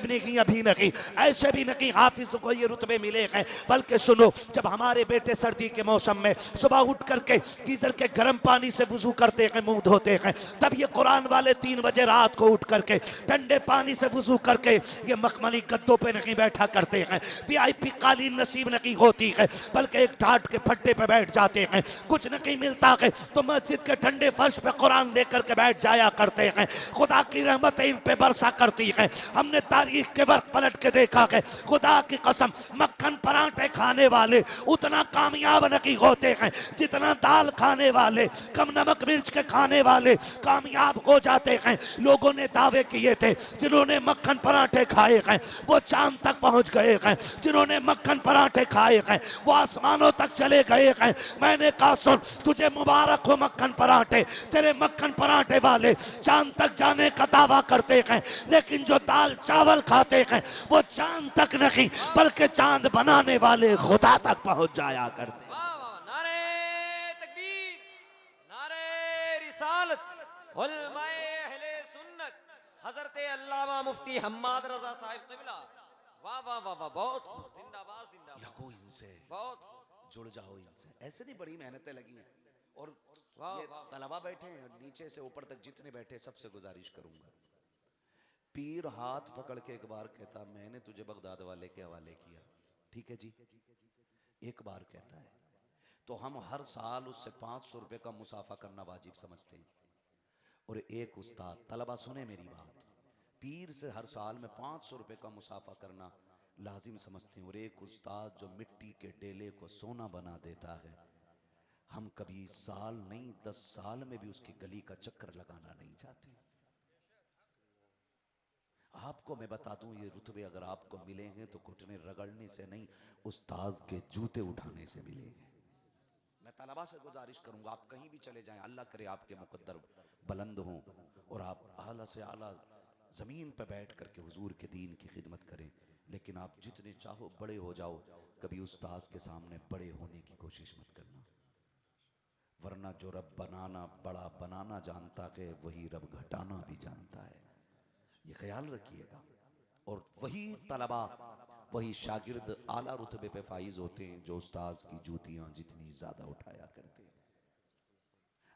नहीं, ऐसे भी नहीं हाफिज को ये रुतबे मिले हैं। बल्कि सुनो, जब हमारे बेटे सर्दी के मौसम में सुबह उठ करके गीजर के गर्म पानी से वुजू करते हैं, मुंह धोते हैं, तब ये कुरान वाले 3 बजे रात को उठ करके ठंडे पानी से वुजू करके ये मखमली गद्दों पे नहीं बैठा करते हैं, वीआईपी कालीन नसीब नहीं होती है, बल्कि एक टाट के फट्टे पे बैठ जाते हैं। कुछ नहीं मिलता है तो मस्जिद के ठंडे फर्श पे कुरान लेकर के बैठ जाया करते हैं। खुदा की रहमत इन पे बरसा करती है। हमने तारीख के वर्क पलट के देखा है, खुदा की कसम मक्खन पराठे खाने वाले उतना कामयाब नहीं होते हैं जितना दाल खाने वाले, कम नमक मिर्च के खाने वाले कामयाब हो जाते हैं। लोगों ने दावे किए थे जिन्होंने मक्खन पराठे खाए हैं वो चांद तक पहुंच गए हैं, जिन्होंने मक्खन पराठे खाए हैं वो आसमानों तक चले गए हैं। मैंने कहा सुन, तुझे मुबारक हो मक्खन पराठे, तेरे मक्खन पराठे वाले चांद तक जाने का दावा करते हैं, लेकिन जो दाल चावल खाते हैं वो चांद तक नहीं बल्कि चांद बनाने वाले खुदा तक पहुंच जाया करते। वाह वाह, नारे तकबीर, नारे रिसालत, उलमाए अहले सुन्नत, हजरत अल्लामा मुफ्ती हम्माद रजा साहिब क़िबला। वाह वाह वाह वाह, बहुत खूब, जिंदाबाद जिंदाबाद। लगो इनसे, बहुत खूब। जुड़ जाओ इनसे। ऐसे नहीं बड़ी मेहनतें लगी हैं। और वाह ये वाह, तलबा बैठे हैं नीचे से ऊपर तक जितने बैठे, सबसे गुजारिश करूंगा, पीर हाथ पकड़ के एक बार कहता मैंने तुझे बगदाद वाले के हवाले किया, ठीक है जी, एक बार कहता है तो हम हर साल उससे 500 रुपए का मुसाफा करना वाजिब समझते हैं। और एक उस्ताद, तलबा सुने मेरी बात, पीर से हर साल में 500 रुपए का मुसाफा करना लाजिम समझते हैं। और एक उस्ताद जो मिट्टी के डेले को सोना बना देता है, हम कभी साल नहीं 10 साल में भी उसकी गली का चक्कर लगाना नहीं चाहते। आपको मैं बता दूं, ये रुतबे अगर आपको मिले हैं तो घुटने रगड़ने से नहीं, उस्ताद के जूते उठाने से मिले हैं। मैं तलबा से गुजारिश करूंगा, आप कहीं भी चले जाएं, अल्लाह करे आपके मुकद्दर बुलंद हों और आप आला से आला ज़मीन पर बैठ करके हुजूर के दीन की खिदमत करें। लेकिन आप जितने चाहो बड़े हो जाओ, कभी उस्ताद के सामने बड़े होने की कोशिश मत करना, वरना जो रब बनाना बड़ा बनाना जानता है वही रब घटाना भी जानता है, ये ख्याल रखिएगा। और वही तलबा, वही शागिर्द आला रुतबे पे फाइज होते हैं जो उस्ताद की जूतियां जितनी ज्यादा उठाया करते हैं।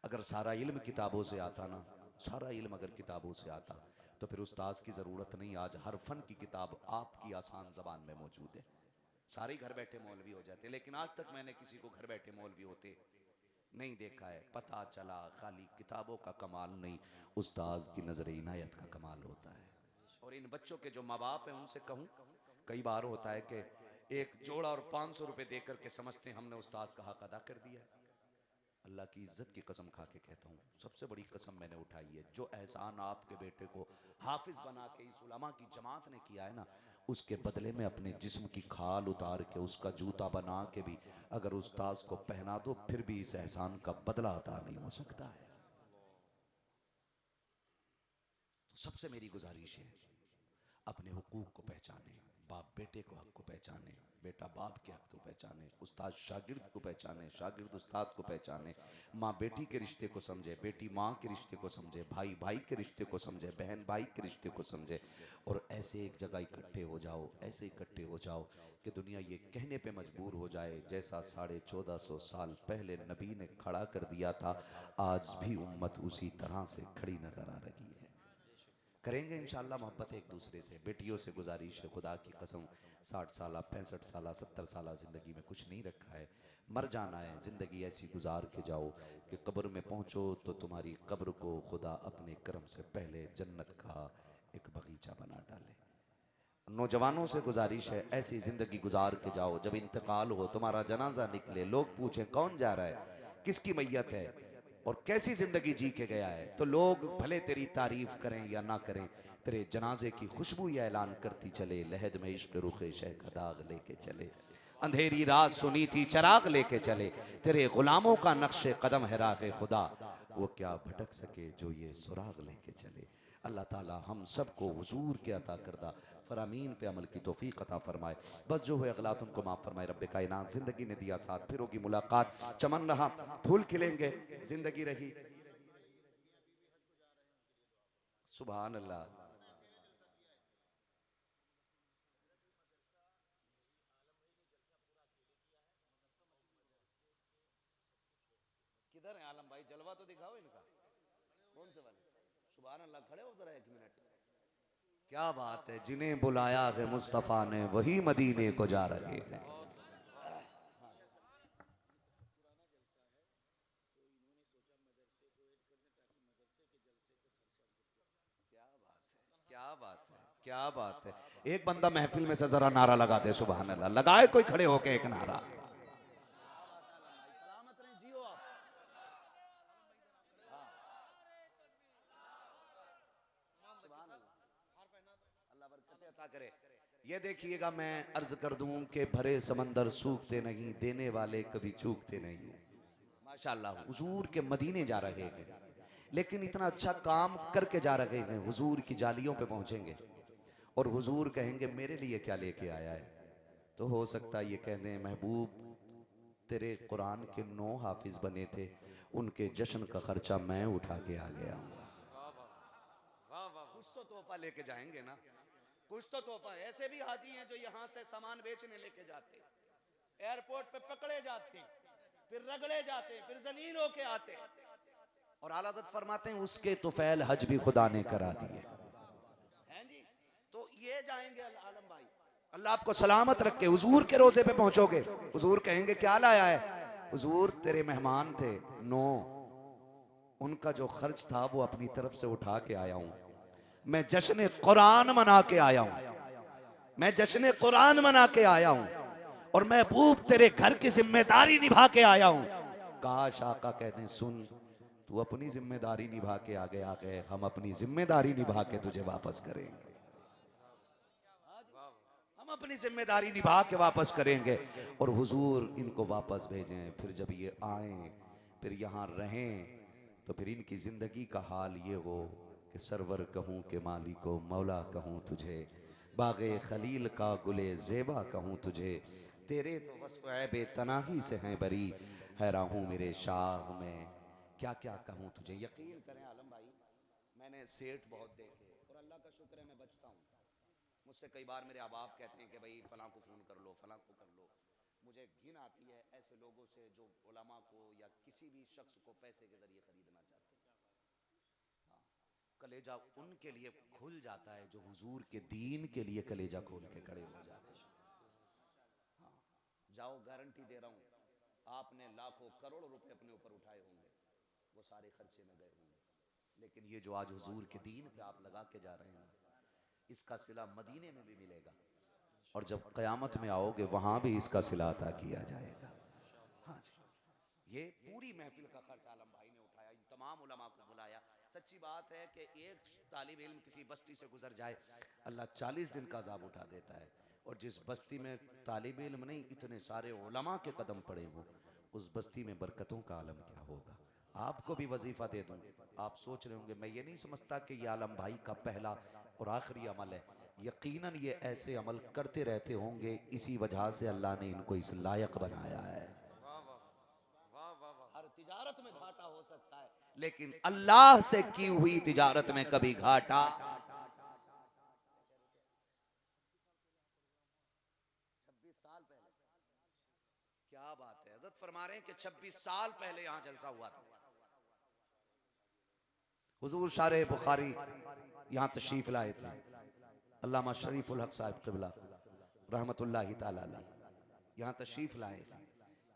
अगर सारा इल्म किताबों से आता ना, सारा इल्म अगर किताबों से आता तो फिर उस्ताद की ज़रूरत नहीं। आज हर फन की किताब आपकी आसान ज़बान में मौजूद है, सारे घर बैठे मौलवी हो जाते। लेकिन आज तक मैंने किसी को घर बैठे मौलवी होते नहीं देखा है। पता चला खाली किताबों का कमाल नहीं, उस्ताद की नज़र इनायत का कमाल होता है। और इन बच्चों के जो माँ बाप हैं उनसे कहूँ, कई बार होता है कि एक जोड़ा और 500 रुपये देकर के समझते हैं हमने उस्ताद का हक अदा कर दिया है। अल्लाह की इज्जत की कसम खा के कहता हूँ, सबसे बड़ी कसम मैंने उठाई है, जो एहसान आपके बेटे को हाफिज बना के इस उलमा की जमात ने किया है ना, उसके बदले में अपने जिस्म की खाल उतार के उसका जूता बना के भी अगर उस्ताद को पहना दो, फिर भी इस एहसान का बदला अता नहीं हो सकता है। तो सबसे मेरी गुजारिश है, अपने हुकूक को पहचाने, बाप बेटे को हक को पहचाने, बेटा बाप के हक को पहचाने, उस्ताद शागिर्द को पहचाने, शागिर्द उस्ताद को पहचाने, माँ बेटी के रिश्ते को समझे, बेटी माँ के रिश्ते को समझे, भाई भाई के रिश्ते को समझे, बहन भाई के रिश्ते को समझे। और ऐसे एक जगह इकट्ठे हो जाओ, ऐसे इकट्ठे हो जाओ कि दुनिया ये कहने पे मजबूर हो जाए, जैसा 1450 साल पहले नबी ने खड़ा कर दिया था, आज भी उम्मत उसी तरह से खड़ी नजर आ रही है। करेंगे इंशाअल्लाह मोहब्बत एक दूसरे से। बेटियों से गुजारिश है, खुदा की कसम 60 साल 65 साल 70 साल ज़िंदगी में कुछ नहीं रखा है, मर जाना है। ज़िंदगी ऐसी गुजार के जाओ कि कब्र में पहुँचो तो तुम्हारी कब्र को खुदा अपने करम से पहले जन्नत का एक बगीचा बना डाले। नौजवानों से गुजारिश है, ऐसी ज़िंदगी गुजार के जाओ जब इंतकाल हो, तुम्हारा जनाजा निकले, लोग पूछें कौन जा रहा है, किसकी मैयत है और कैसी ज़िंदगी जी के गया है, तो लोग भले तेरी तारीफ करें या ना करें, तेरे जनाजे की खुशबू ही ऐलान करती चले, लहद में इश्क रुखे शह का दाग लेके चले, अंधेरी रात सुनी थी चराग लेके चले, तेरे गुलामों का नक्शे कदम है राह खुदा, वो क्या भटक सके जो ये सुराग लेके चले। अल्लाह ताला हम सबको हुजूर के अता करदा फरामीन पे अमल की तौफीक अता फरमाए। बस जो हुए गलत उनको माफ़ फरमाए। रब्बे कायनात ज़िंदगी ने दिया साथ, फिर होगी मुलाकात, चमन रहा फूल खिलेंगे, ज़िंदगी रही। सुभान अल्लाह। किधर है आलम भाई, जलवा तो दिखाओ इनका, कौन से वाले? सुभान अल्लाह, खड़े हो जरा 1 मिनट। क्या बात है, जिन्हें बुलाया है मुस्तफ़ा ने वही मदीने को जा रहे हैं। क्या बात है, क्या बात है। एक बंदा महफिल में से जरा नारा लगा दे सुभान अल्लाह, लगाए कोई खड़े होके एक नारा। ये देखिएगा, मैं अर्ज कर दूं कि भरे समंदर सूखते नहीं, देने वाले कभी चूकते नहीं। माशाअल्लाह, हुजूर के मदीने जा रहे हैं, लेकिन इतना अच्छा काम करके जा रहे हैं। हुजूर की जालियों पे पहुंचेंगे और हुजूर कहेंगे मेरे लिए क्या लेके आया है, तो हो सकता है ये कह दें महबूब तेरे कुरान के 9 हाफिज बने थे, उनके जश्न का खर्चा मैं उठा के आ गया हूँ। कुछ तो तोहफा लेके जाएंगे ना, कुछ तो तोहफा। ऐसे भी हाजी हैं जो यहाँ से सामान बेचने लेके जाते, एयरपोर्ट पे पकड़े जाते, फिर रगड़े जाते, फिर जलील होके आते, और आला हज़रत फरमाते हैं उसके तुफैल हज भी खुदा ने करा दिए हैं जी। तो ये जाएंगे आलम भाई, अल्लाह आपको सलामत रखे। हुजूर के रोजे पे पहुंचोगे, हुजूर कहेंगे क्या लाया है, हुजूर तेरे मेहमान थे 9, उनका जो खर्च था वो अपनी तरफ से उठा के आया हूं, मैं जश्न कुरान मना के आया हूं, मैं जश्न कुरान मना के आया हूं, और महबूब तेरे घर की जिम्मेदारी निभा के आया हूं। काश आका कहते सुन, तू अपनी जिम्मेदारी निभा के आगे आ गए, हम अपनी जिम्मेदारी निभा के तुझे वापस करेंगे, हम अपनी जिम्मेदारी निभा के वापस करेंगे। और हुजूर इनको वापस भेजें, फिर जब ये आए फिर यहाँ रहें, तो फिर इनकी ज़िंदगी का हाल ये हो कि सरवर कहूँ के मालिको मौला कहूँ तुझे, बाग़े खलील का गुले ज़ेबा कहूँ तुझे, तेरे तो वस्फ़ बेतनाही से हैं बरी, हैरान हूँ मेरे शाह में क्या क्या कहूँ तुझे। यकीन करें आलम भाई, मैंने सेठ बहुत देखे और अल्लाह का शुक्र है मैं बचता हूँ। मुझसे कई बार मेरे अहबाब कहते हैं कि भाई फ़लाँ को फ़ोन कर लो, फ़लाँ को कर लो। मुझे घिन आती है ऐसे लोगों से जो उलमा को या किसी भी शख्स को पैसे के ज़रिए ख़रीदना चाहते हैं। हाँ, कलेजा उनके लिए खुल जाता है जो हुजूर के दीन के लिए कलेजा खोल के खड़े हो जाते हैं। हाँ, जाओ, गारंटी दे रहा हूँ, आपने लाखों करोड़ रुपए अपने ऊपर उठाए होंगे, वो सारे खर्चे में गए होंगे, लेकिन ये जो आज हुजूर के दीन पे आप लगा के जा रहे हैं, इसका सिला मदीने में भी मिलेगा, और जब क़यामत में आओगे वहां भी इसका सिला अता किया जाएगा। हाँ जी, ये पूरी महफिल का खर्च आलम भाई ने उठाया, इन तमाम उलमा को बुलाया। सच्ची बात है कि एक तालिब इल्म किसी बस्ती से गुजर जाए, अल्लाह 40 दिन का अजाब उठा देता है, और जिस बस्ती में तालिब इल्म नहीं इतने सारे उलमा के कदम पड़े हों, उस बस्ती में बरकतों का आलम क्या होगा। आपको भी वजीफ़ा दे दूं, आप सोच रहे होंगे मैं ये नहीं समझता कि ये आलम भाई का पहला और आखिरी अमल है, यकीनन ये ऐसे अमल करते रहते होंगे, इसी वजह से अल्लाह ने इनको इस लायक बनाया है। हर तिजारत में घाटा हो सकता है, लेकिन अल्लाह से की हुई तिजारत में कभी घाटा। 26 साल पहले, क्या बात है, हज़रत फरमा रहे हैं कि 26 साल पहले यहां जलसा हुआ था। हुजूर शारे बुखारी यहाँ तशरीफ लाए थे अल्लामा शरीफुल हक साहब क़िबला रहमतुल्लाहि ताला अलैह, यहाँ तशरीफ लाए हैं।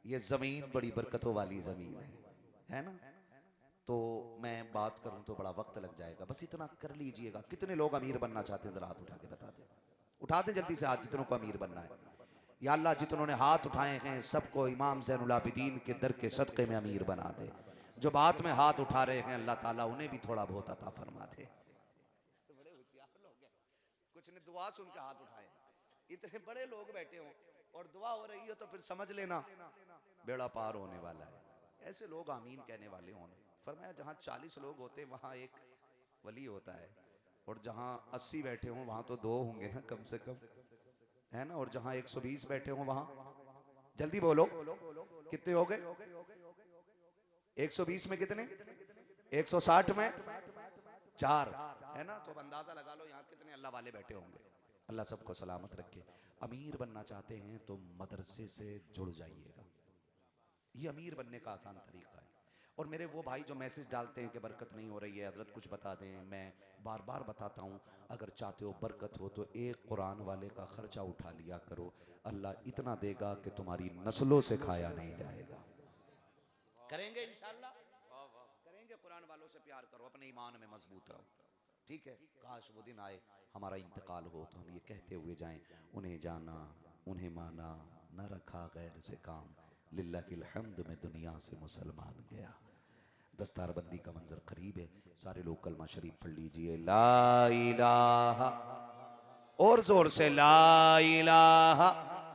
ये ज़मीन बड़ी बरकतों वाली ज़मीन है ना। तो मैं बात करूं तो बड़ा वक्त लग जाएगा, बस इतना कर लीजिएगा। कितने लोग अमीर बनना चाहते हैं, जरा हाथ उठा के बता दें। उठा दें जल्दी से हाथ, जितनों को अमीर बनना है। या अल्लाह जितनों ने हाथ उठाए हैं सबको इमाम ज़ैनुल आबिदीन के दर के सदक़े में अमीर बना दे। जो बात में हाथ उठा रहे हैं अल्लाह ताला उन्हें भी थोड़ा बहुत अता फरमा दे। बड़े होशियार लोग हैं, कुछ ने दुआ सुन के हाथ उठाए। इतने बड़े लोग बैठे हों और दुआ हो रही हो तो फिर समझ लेना बेड़ा पार होने वाला है। ऐसे लोग आमीन कहने वाले होने। फरमाया जहाँ 40 लोग होते वहाँ एक वली होता है, और जहाँ 80 बैठे हों वहाँ तो 2 होंगे ना कम से कम, है ना। और जहाँ 120 बैठे हों वहाँ, जल्दी बोलो कितने हो गए? 120 में कितने? 160 में 4, है ना। तो अब अंदाजा लगा लो यहाँ कितने अल्लाह वाले बैठे होंगे। अल्लाह सबको सलामत रखे। अमीर बनना चाहते हैं तो मदरसे से जुड़ जाइएगा, ये अमीर बनने का आसान तरीका है। और मेरे वो भाई जो मैसेज डालते हैं कि बरकत नहीं हो रही है, हजरत कुछ बता दें, मैं बार बार बताता हूँ, अगर चाहते हो बरकत हो तो एक कुरान वाले का खर्चा उठा लिया करो, अल्लाह इतना देगा कि तुम्हारी नस्लों से खाया नहीं जाएगा। करेंगे इंशाल्लाह, करेंगे। कुरान वालों से प्यार करो, अपने ईमान में मजबूत रहो, ठीक है। काश वो दिन आए हमारा इंतकाल हो तो हम ये कहते हुए जाएं, उन्हें जाना उन्हें माना, न रखा गैर से काम, लिल्लाहिल हम्द में दुनिया से मुसलमान गया। दस्तारबंदी का मंजर करीब है, सारे लोग कलमा शरीफ पढ़ लीजिए। ला इलाहा, और जोर से ला इलाहा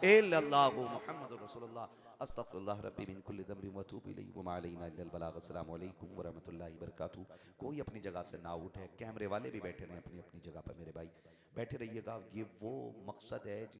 इल्लल्लाहु मुहम्मदुर रसूलुल्लाह, अस्तगफिरुल्लाह रब्बी मिन कुल्ली ज़ंबिन व अतूबु इलैहि व मा अलैना इल्लल बलाग। अस्सलामु अलैकुम व रहमतुल्लाहि व बरकातहू। कोई अपनी जगह से ना उठे, कैमरे वाले भी बैठे रहें अपनी अपनी जगह पर, मेरे भाई बैठे रहिएगा। ये वो मकसद है